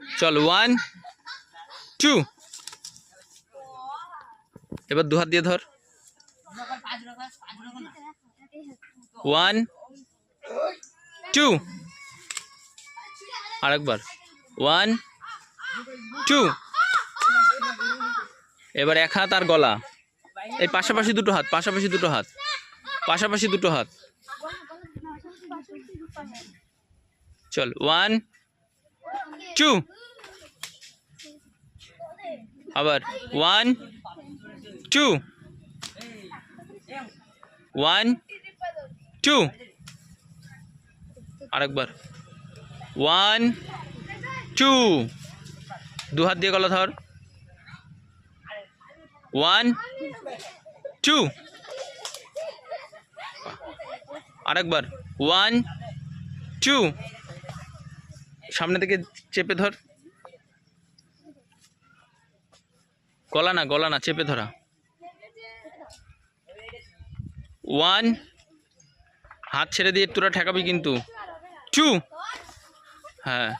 চল 1 2 এবার দু হাত দিয়ে ধর 1 2 আরেকবার 1 2 এবার এক হাত আর গলা এই পাশাপাশি দুটো হাত পাশাপাশি দুটো হাত চল 1 2 আবার 1 2 1 2 আরেকবার 1 2 দু হাত দিয়ে গলা ধর 1 2 আরেকবার 1 2 সামনে থেকে চেপে ধর গলা না চেপে ধরা 1 হাত ছেড়ে দিয়ে তোরা ঠেকাবি কিন্তু 2 হ্যাঁ